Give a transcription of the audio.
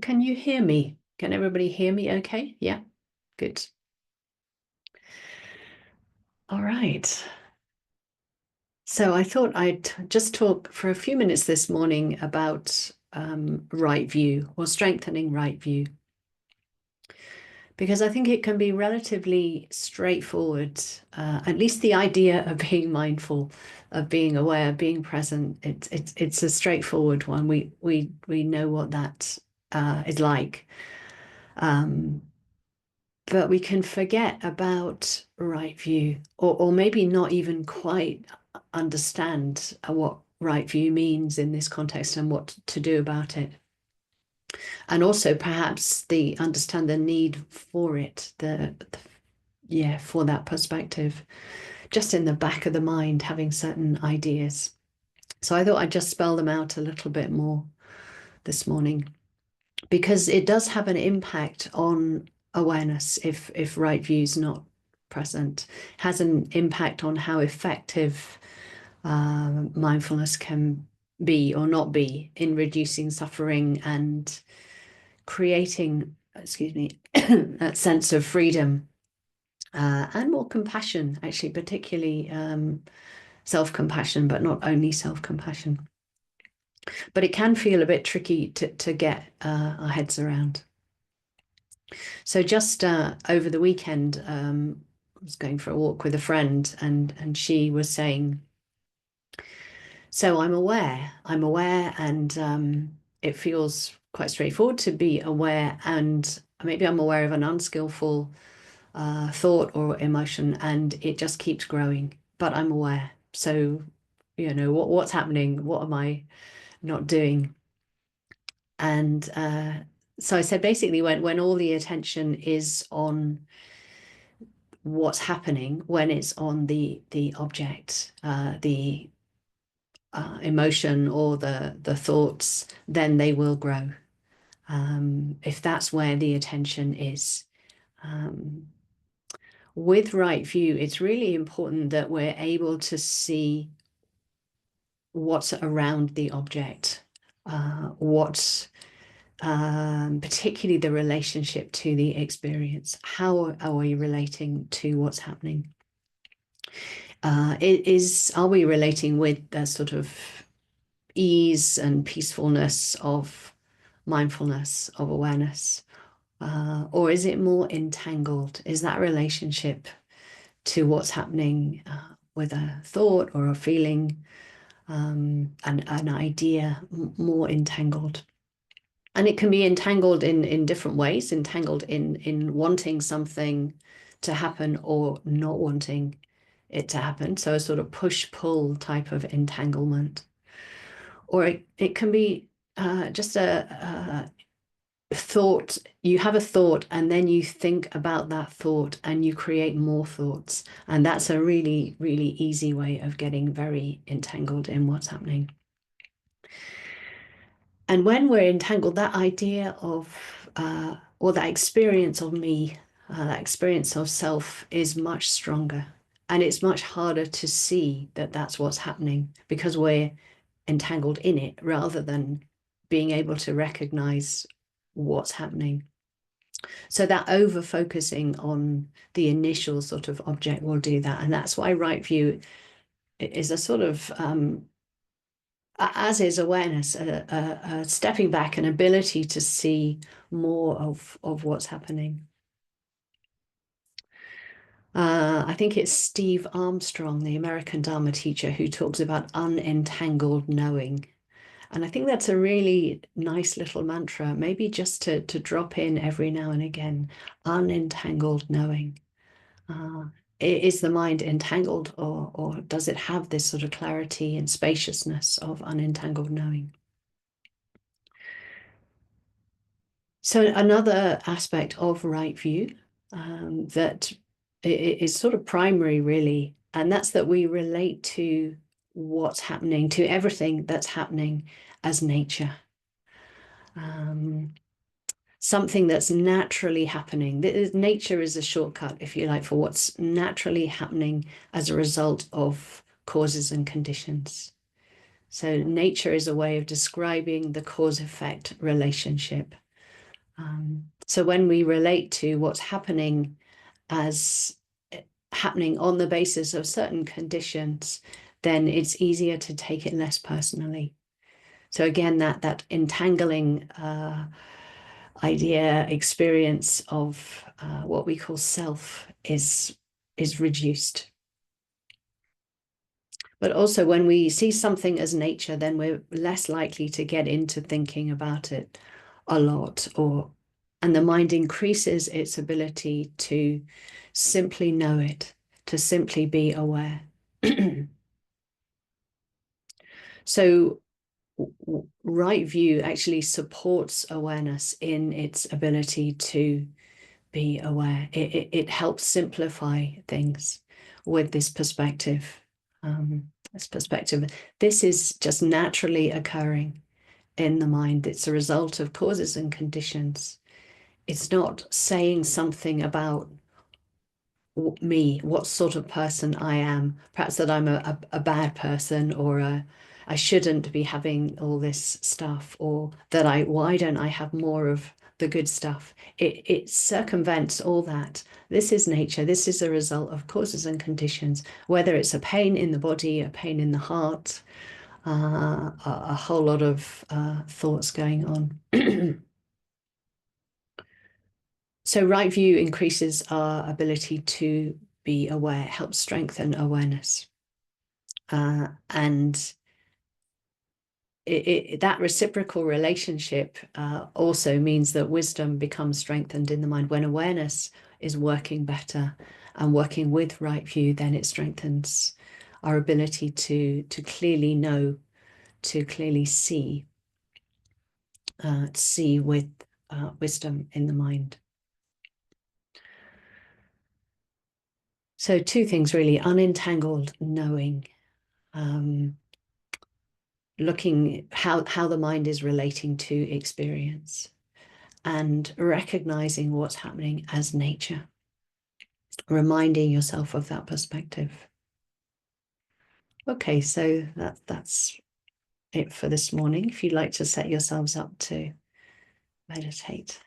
Can you hear me? Can everybody hear me okay? Yeah, good. All right. So I thought I'd just talk for a few minutes this morning about right view or strengthening right view, because I think it can be relatively straightforward. At least the idea of being mindful, of being aware, being present. It's a straightforward one. We know what that is like. Um, but we can forget about right view, or maybe not even quite understand what right view means in this context and what to do about it. And also perhaps the understand the need for it, yeah, for that perspective, just in the back of the mind, having certain ideas. So I thought I'd just spell them out a little bit more this morning, because it does have an impact on awareness if right view is not present, has an impact on how effective mindfulness can be or not be in reducing suffering and creating, excuse me, that sense of freedom and more compassion, actually, particularly self-compassion, but not only self-compassion. But it can feel a bit tricky to get our heads around. So just over the weekend, I was going for a walk with a friend, and she was saying, "So I'm aware, and it feels quite straightforward to be aware, and maybe I'm aware of an unskillful thought or emotion, and it just keeps growing, but I'm aware. So, what's happening? What am I not doing?" And so I said, basically, when all the attention is on what's happening, when it's on the object, the emotion or the thoughts, then they will grow. If that's where the attention is. Um, with right view, it's really important that we're able to see what's around the object, what's particularly the relationship to the experience. How are we relating to what's happening? Are we relating with the sort of ease and peacefulness of mindfulness, of awareness? Or is it more entangled? Is that relationship to what's happening with a thought or a feeling, an idea, more entangled? And it can be entangled in different ways, entangled in wanting something to happen or not wanting it to happen. So a sort of push-pull type of entanglement. Or it can be just a thought. You have a thought and then you think about that thought and you create more thoughts. And that's a really, really easy way of getting very entangled in what's happening. And when we're entangled, that idea of, or that experience of me, that experience of self is much stronger. And it's much harder to see that that's what's happening because we're entangled in it rather than being able to recognize what's happening. So that over focusing on the initial sort of object will do that. And that's why right view is a sort of as is awareness, a stepping back, an ability to see more of what's happening. I think it's Steve Armstrong, the American Dharma teacher, who talks about unentangled knowing. And I think that's a really nice little mantra, maybe just to drop in every now and again, unentangled knowing. Is the mind entangled, or does it have this sort of clarity and spaciousness of unentangled knowing? So another aspect of right view that is sort of primary, really, and that's that we relate to what's happening, to everything that's happening as nature. Something that's naturally happening. Nature is a shortcut, if you like, for what's naturally happening as a result of causes and conditions. So nature is a way of describing the cause-effect relationship. So when we relate to what's happening as happening on the basis of certain conditions, then it's easier to take it less personally. So again, that entangling idea, experience of what we call self is reduced. But also when we see something as nature, then we're less likely to get into thinking about it a lot, and the mind increases its ability to simply know it, to simply be aware. So right view actually supports awareness in its ability to be aware. It helps simplify things with this perspective. This is just naturally occurring in the mind. It's a result of causes and conditions. It's not saying something about me, what sort of person I am, perhaps that I'm a bad person, or I shouldn't be having all this stuff, or that why don't I have more of the good stuff? It circumvents all that. This is nature. This is a result of causes and conditions, whether it's a pain in the body, a pain in the heart, a whole lot of thoughts going on. So right view increases our ability to be aware, helps strengthen awareness. And that reciprocal relationship also means that wisdom becomes strengthened in the mind. When awareness is working better and working with right view, then it strengthens our ability to clearly know, to clearly see with wisdom in the mind. So two things really: unentangled knowing, looking how the mind is relating to experience, and recognizing what's happening as nature, reminding yourself of that perspective. Okay, so that's it for this morning. If you'd like to set yourselves up to meditate.